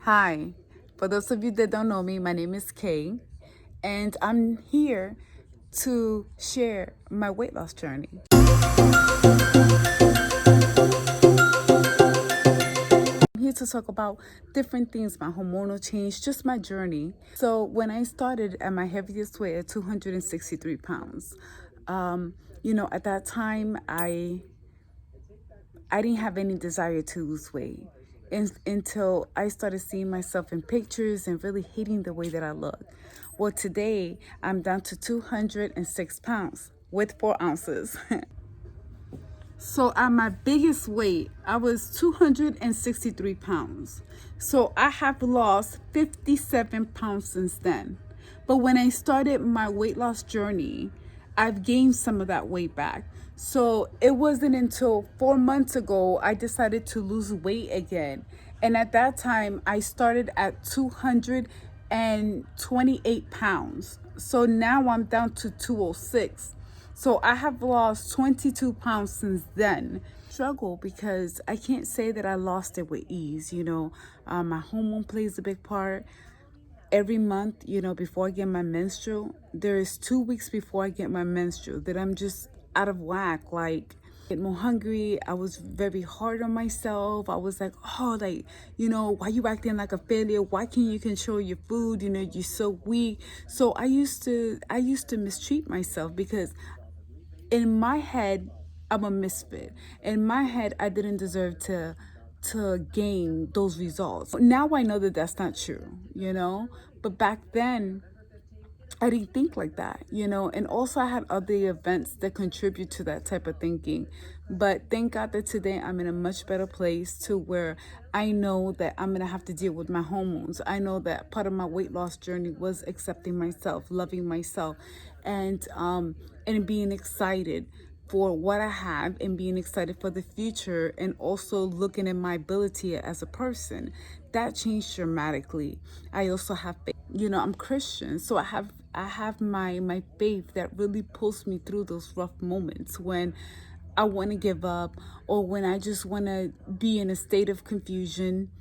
Hi, for those of you that don't know me, my name is Kay, and I'm here to share my weight loss journey. I'm here to talk about different things, my hormonal change, just my journey. So when I started at my heaviest weight at 263 pounds, at that time I didn't have any desire to lose weight until I started seeing myself in pictures and really hating the way that I look. Well, today I'm down to 206 pounds with 4 ounces. So at my biggest weight, I was 263 pounds. So I have lost 57 pounds since then. But when I started my weight loss journey, I've gained some of that weight back. So it wasn't until 4 months ago I decided to lose weight again. And at that time, I started at 228 pounds. So now I'm down to 206. So I have lost 22 pounds since then. Struggle because I can't say that I lost it with ease. My hormone plays a big part. Every month, before I get my menstrual, there is 2 weeks before I get my menstrual that I'm just out of whack. Like, get more hungry. I was very hard on myself. I was like, oh, like, why you acting like a failure? Why can't you control your food? You're so weak. So I used to mistreat myself because in my head, I'm a misfit. In my head, I didn't deserve to gain those results. Now I know that that's not true. But back then, I didn't think like that. And also I had other events that contribute to that type of thinking. But thank God that today I'm in a much better place to where I know that I'm gonna have to deal with my hormones. I know that part of my weight loss journey was accepting myself, loving myself, and being excited for what I have and being excited for the future, and also looking at my ability as a person. That changed dramatically. I also have faith. I'm Christian, so I have my faith that really pulls me through those rough moments when I want to give up, or when I just want to be in a state of confusion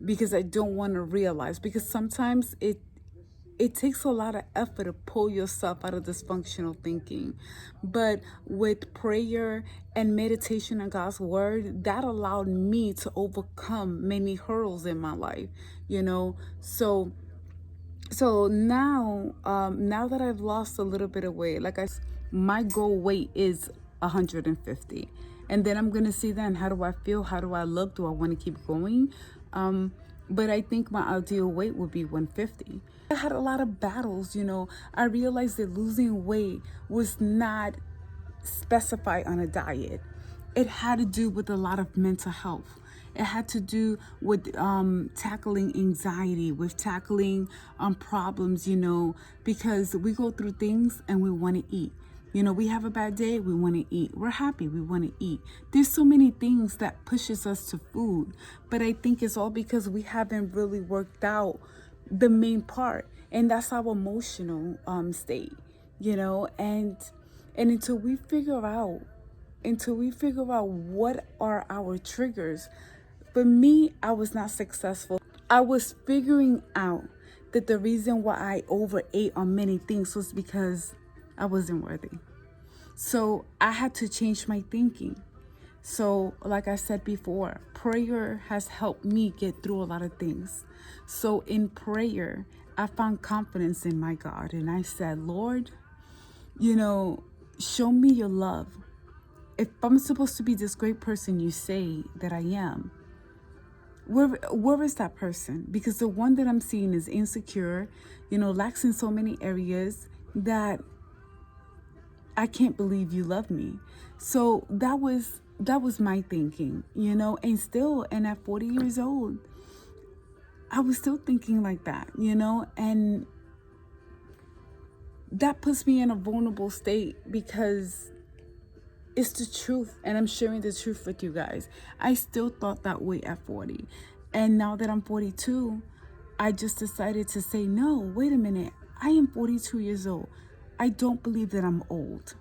because I don't want to realize, because sometimes it takes a lot of effort to pull yourself out of dysfunctional thinking. But with prayer and meditation on God's word, that allowed me to overcome many hurdles in my life, you know. So now that I've lost a little bit of weight, like my goal weight is 150. And then I'm gonna see then, how do I feel? How do I look? Do I want to keep going? But I think my ideal weight would be 150. I had a lot of battles. I realized that losing weight was not specified on a diet. It had to do with a lot of mental health. It had to do with tackling anxiety, with tackling problems, because we go through things and we want to eat. We have a bad day, we want to eat. We're happy, we want to eat. There's so many things that pushes us to food, but I think it's all because we haven't really worked out the main part, and that's our emotional state, and until we figure out what are our triggers. For me, I was not successful. I was figuring out that the reason why I overate on many things was because I wasn't worthy. So I had to change my thinking. So, like I said before, prayer has helped me get through a lot of things. So in prayer, I found confidence in my God, and I said, Lord, show me your love. If I'm supposed to be this great person you say that I am, where is that person? Because the one that I'm seeing is insecure, lacks in so many areas that I can't believe you love me. So that was my thinking, and at 40 years old, I was still thinking like that, and that puts me in a vulnerable state because it's the truth, and I'm sharing the truth with you guys. I still thought that way at 40. And now that I'm 42, I just decided to say, no, wait a minute. I am 42 years old. I don't believe that I'm old.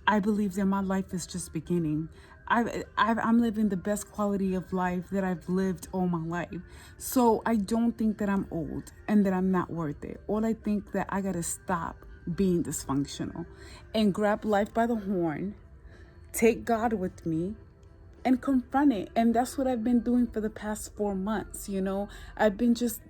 I believe that my life is just beginning. I'm living the best quality of life that I've lived all my life. So I don't think that I'm old and that I'm not worth it. All I think that I gotta stop being dysfunctional and grab life by the horn, take God with me, and confront it. And that's what I've been doing for the past 4 months. I've been just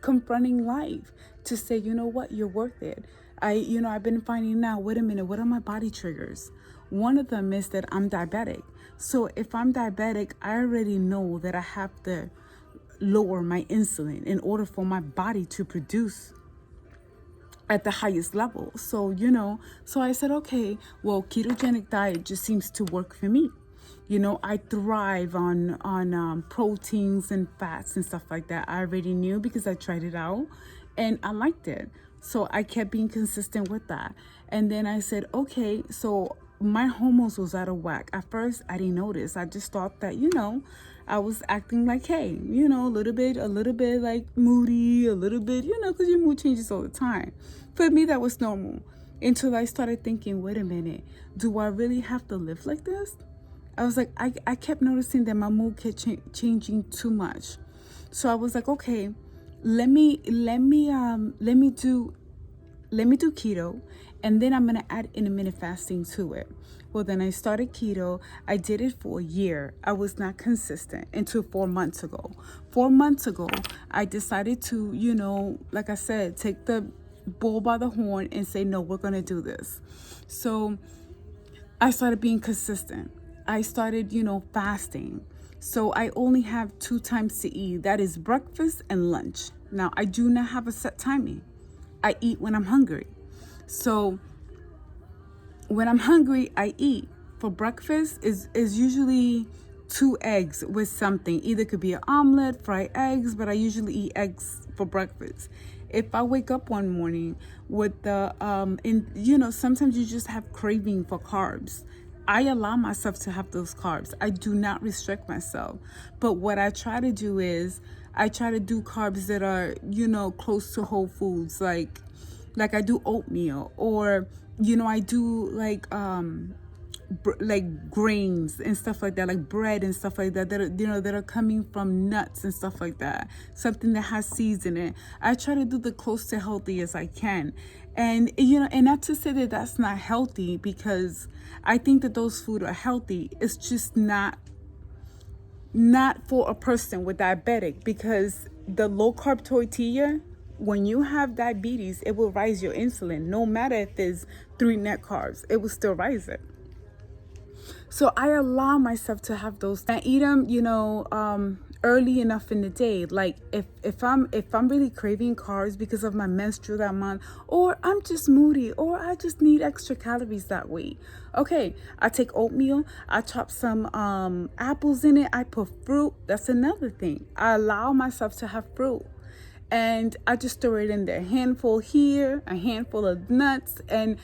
confronting life to say, you know what, you're worth it. I've been finding out, wait a minute, what are my body triggers? One of them is that I'm diabetic. So if I'm diabetic, I already know that I have to lower my insulin in order for my body to produce at the highest level. So I said, okay, well, ketogenic diet just seems to work for me. I thrive on proteins and fats and stuff like that. I already knew because I tried it out and I liked it. So I kept being consistent with that. And then I said, okay, so my hormones was out of whack. At first, I didn't notice. I just thought that, I was acting like, hey, a little bit like moody, a little bit, because your mood changes all the time. For me, that was normal until I started thinking, wait a minute, do I really have to live like this? I was like, I kept noticing that my mood kept changing too much. So I was like, okay, let me do keto, and then I'm gonna add intermittent fasting to it. Well, then I started keto. I did it for a year. I was not consistent until 4 months ago. 4 months ago, I decided to, like I said, take the bull by the horn and say, no, we're gonna do this. So I started being consistent. I started, fasting. So I only have 2 times to eat. That is breakfast and lunch. Now, I do not have a set timing. I eat when I'm hungry. So when I'm hungry, I eat. For breakfast is usually 2 eggs with something. Either could be an omelet, fried eggs, but I usually eat eggs for breakfast. If I wake up one morning with sometimes you just have craving for carbs. I allow myself to have those carbs. I do not restrict myself. But what I try to do is I try to do carbs that are, close to whole foods. Like I do oatmeal, or, I do like grains and stuff like that, like bread and stuff like that that are coming from nuts and stuff like that, something that has seeds in it. I try to do the close to healthy as I can. And and not to say that that's not healthy, because I think that those food are healthy. It's just not for a person with diabetic, because the low carb tortilla, when you have diabetes, it will rise your insulin. No matter if there's 3 net carbs, it will still rise it. So I allow myself to have those. I eat them, early enough in the day. Like if I'm really craving carbs because of my menstrual that month, or I'm just moody, or I just need extra calories that week. Okay, I take oatmeal. I chop some apples in it. I put fruit. That's another thing. I allow myself to have fruit. And I just throw it in there. A handful here, a handful of nuts, and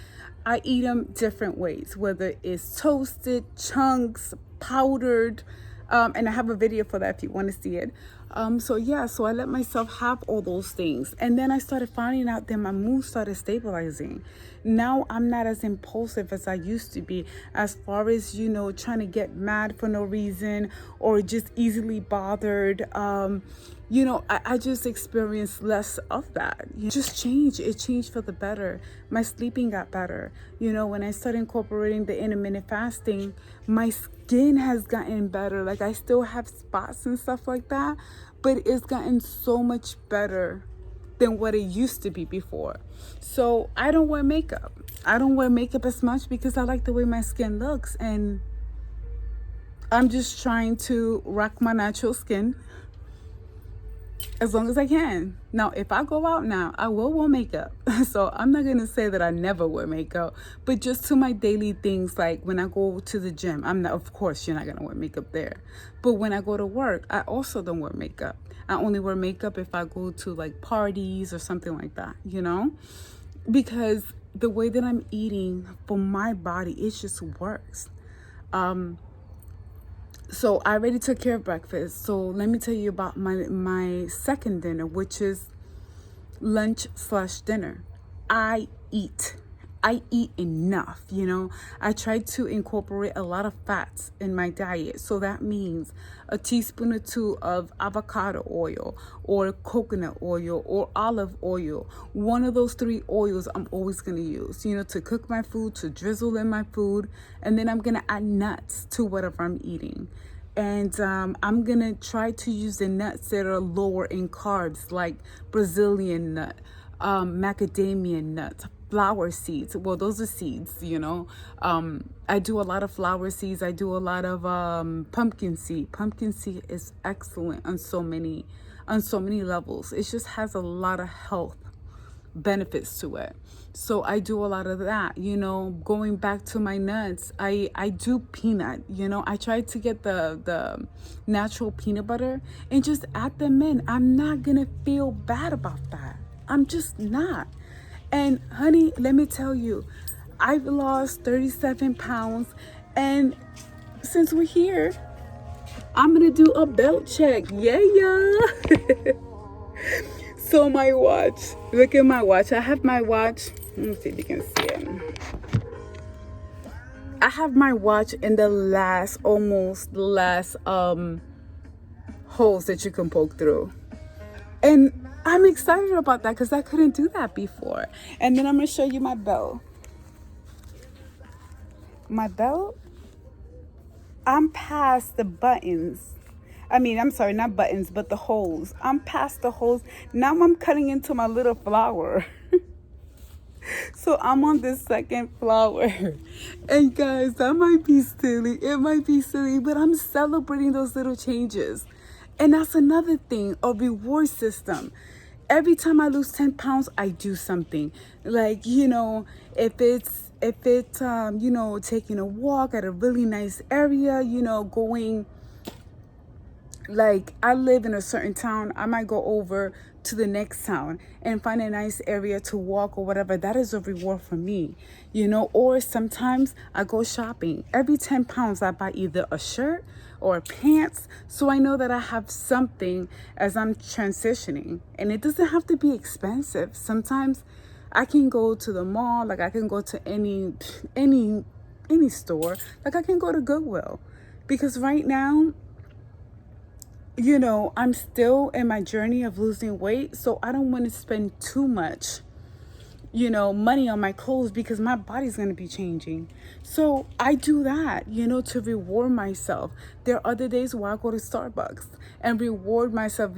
I eat them different ways, whether it's toasted, chunks, powdered, and I have a video for that if you want to see it. So I let myself have all those things. And then I started finding out that my mood started stabilizing. Now I'm not as impulsive as I used to be, as far as, trying to get mad for no reason, or just easily bothered. I just experienced less of that. Just changed. It changed for the better. My sleeping got better. When I started incorporating the intermittent fasting, my skin has gotten better. Like, I still have spots and stuff like that, but it's gotten so much better than what it used to be before. So I don't wear makeup. I don't wear makeup as much because I like the way my skin looks, and I'm just trying to rock my natural skin as long as I can. Now, if I go out now, I will wear makeup. So I'm not going to say that I never wear makeup, but just to my daily things, like when I go to the gym, of course, you're not going to wear makeup there. But when I go to work, I also don't wear makeup. I only wear makeup if I go to like parties or something like that, because the way that I'm eating for my body, it just works. So I already took care of breakfast. So let me tell you about my second dinner, which is lunch/dinner. I eat. I eat enough, I try to incorporate a lot of fats in my diet. So that means a teaspoon or two of avocado oil or coconut oil or olive oil. One of those three oils I'm always going to use, to cook my food, to drizzle in my food. And then I'm going to add nuts to whatever I'm eating. And I'm going to try to use the nuts that are lower in carbs, like Brazilian nut, macadamia nuts, flower seeds. Well, those are seeds, I do a lot of flower seeds. I do a lot of pumpkin seed. Pumpkin seed is excellent on so many levels. It just has a lot of health benefits to it. So I do a lot of that, going back to my nuts. I do peanut, I try to get the natural peanut butter and just add them in. I'm not gonna feel bad about that. I'm just not. And honey, let me tell you, I've lost 37 pounds. And since we're here, I'm gonna do a belt check. Yeah. So my watch, look at my watch. I have my watch. Let me see if you can see it. I have my watch in the last holes that you can poke through. And I'm excited about that because I couldn't do that before. And then I'm going to show you my belt. My belt, I'm past the buttons. I'm sorry, not buttons, but the holes. I'm past the holes. Now I'm cutting into my little flower. So I'm on the second flower. And guys, that might be silly. It might be silly, but I'm celebrating those little changes. And that's another thing, a reward system. Every time I lose 10 pounds, I do something. Like, if it's taking a walk at a really nice area, going, like, I live in a certain town, I might go over to the next town and find a nice area to walk or whatever. That is a reward for me, or sometimes I go shopping. Every 10 pounds, I buy either a shirt or pants. So I know that I have something as I'm transitioning, and it doesn't have to be expensive. Sometimes I can go to the mall, like I can go to any store, like I can go to Goodwill, because right now, I'm still in my journey of losing weight. So I don't want to spend too much, money on my clothes because my body's going to be changing. So I do that, to reward myself. There are other days where I go to Starbucks and reward myself,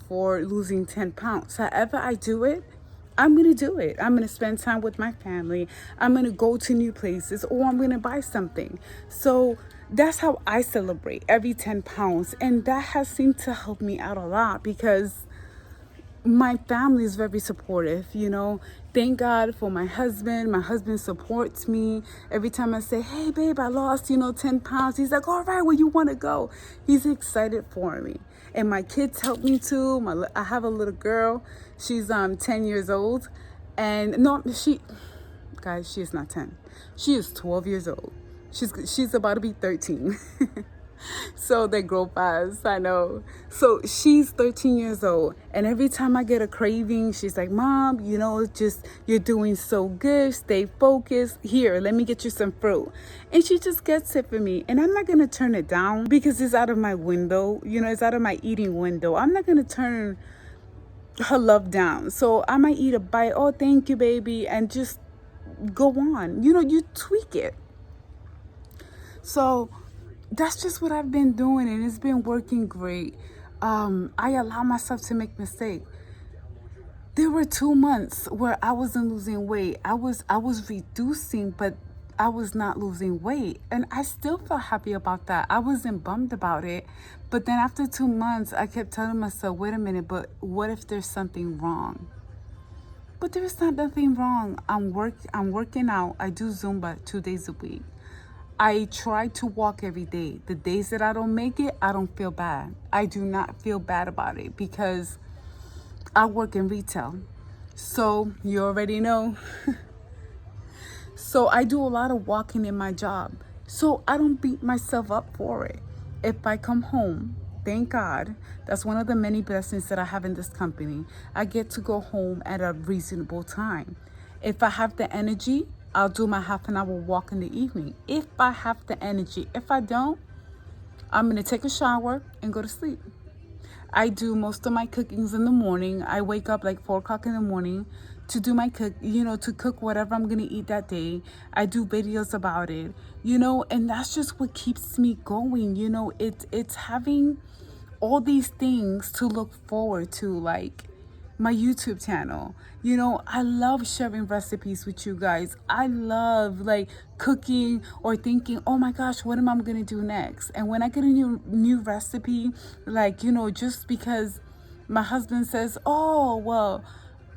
for losing 10 pounds. However I do it, I'm going to do it. I'm going to spend time with my family. I'm going to go to new places, or I'm going to buy something. So that's how I celebrate every 10 pounds. And that has seemed to help me out a lot because my family is very supportive, Thank God for my husband. My husband supports me. Every time I say, hey, babe, I lost, 10 pounds. He's like, all right, where you want to go? He's excited for me. And my kids help me too. I have a little girl. She's 10 years old. And no, guys, she is not 10. She is 12 years old. She's about to be 13. So they grow fast, I know. So she's 13 years old. And every time I get a craving, she's like, Mom, you're doing so good. Stay focused. Here, let me get you some fruit. And she just gets it for me. And I'm not going to turn it down because it's out of my window. It's out of my eating window. I'm not going to turn her love down. So I might eat a bite. Oh, thank you, baby. And just go on. You tweak it. So that's just what I've been doing, and it's been working great. I allow myself to make mistakes. There were 2 months where I wasn't losing weight. I was reducing, but I was not losing weight. And I still felt happy about that. I wasn't bummed about it. But then after 2 months, I kept telling myself, wait a minute, but what if there's something wrong? But there's not nothing wrong. I'm working out. I do Zumba 2 days a week. I try to walk every day. The days that I don't make it, I don't feel bad. I do not feel bad about it because I work in retail. So you already know. So I do a lot of walking in my job. So I don't beat myself up for it. If I come home, thank God, that's one of the many blessings that I have in this company. I get to go home at a reasonable time. If I have the energy, I'll do my half an hour walk in the evening if I have the energy. If I don't, I'm going to take a shower and go to sleep. I do most of my cookings in the morning. I wake up like 4 o'clock in the morning to do my to cook whatever I'm going to eat that day. I do videos about it, and that's just what keeps me going. It's having all these things to look forward to, like my YouTube channel. I love sharing recipes with you guys. I love like cooking or thinking, oh my gosh, what am I gonna do next? And when I get a new recipe, like, just because my husband says, oh well,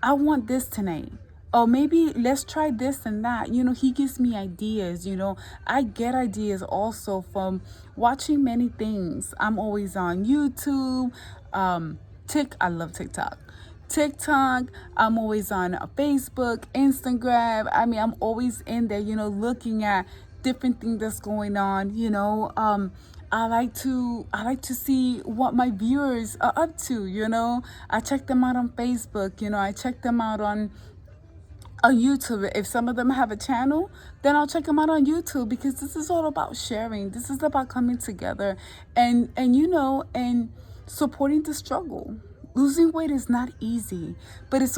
I want this tonight. Oh, maybe let's try this and that. He gives me ideas. I get ideas also from watching many things. I'm always on YouTube. I love TikTok. I'm always on Facebook, Instagram. I mean, I'm always in there, looking at different things that's going on. I like to see what my viewers are up to. I check them out on Facebook. I check them out on YouTube. If some of them have a channel, then I'll check them out on YouTube, because this is all about sharing. This is about coming together and supporting the struggle. Losing weight is not easy, but it's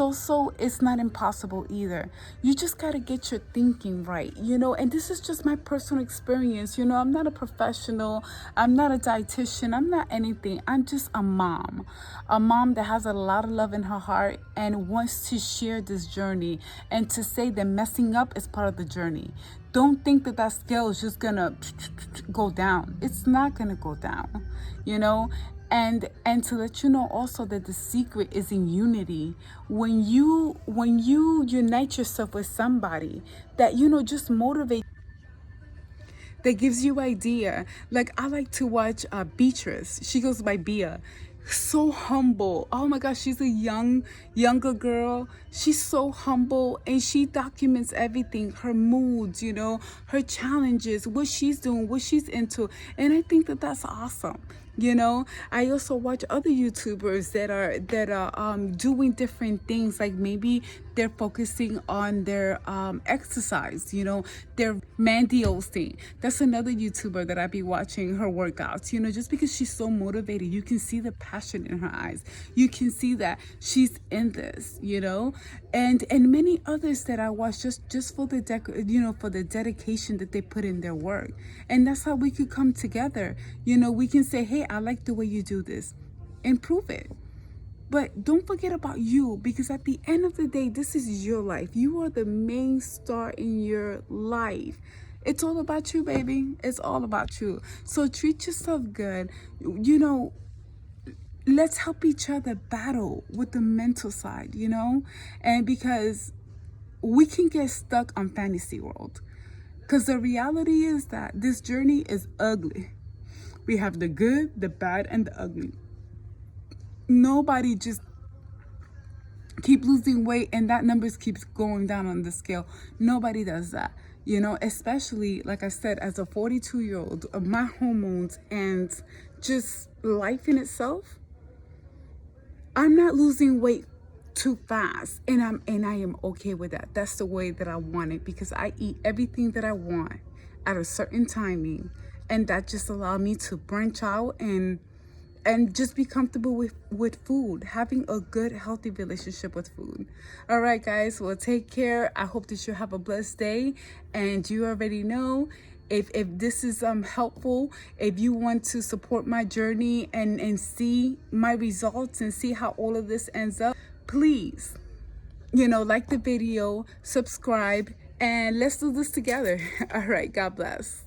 not impossible either. You just got to get your thinking right, and this is just my personal experience. I'm not a professional. I'm not a dietitian. I'm not anything. I'm just a mom that has a lot of love in her heart and wants to share this journey, and to say that messing up is part of the journey. Don't think that scale is just gonna go down. It's not gonna go down, and to let you know also that the secret is in unity. When you unite yourself with somebody that just motivate, that gives you idea. Like, I like to watch Beatrice. She goes by Bia. So humble. Oh my gosh, she's a younger girl. She's so humble, and she documents everything, her moods, her challenges, what she's doing, what she's into. And I think that that's awesome. I also watch other YouTubers that are doing different things. Like, maybe they're focusing on their exercise. Their Mandy Olstein. That's another YouTuber that I be watching her workouts. Just because she's so motivated, you can see the passion in her eyes. You can see that she's in this. And many others that I watch just for the dedication that they put in their work. And that's how we could come together. We can say, hey, I like the way you do this. Improve it. But don't forget about you, because at the end of the day, this is your life. You are the main star in your life. It's all about you, baby. It's all about you. So treat yourself good. Let's help each other battle with the mental side, and because we can get stuck on fantasy world. Because the reality is that this journey is ugly. We have the good, the bad, and the ugly. Nobody just keep losing weight and that numbers keeps going down on the scale. Nobody does that. Especially, like I said, as a 42-year-old, my hormones and just life in itself, I'm not losing weight too fast, and I am okay with that. That's the way that I want it, because I eat everything that I want at a certain timing, and that just allowed me to branch out and just be comfortable with food, having a good, healthy relationship with food. All right, guys, well, take care. I hope that you have a blessed day, and you already know, if this is helpful, if you want to support my journey and see my results and see how all of this ends up, please, like the video, subscribe, and let's do this together. All right, God bless.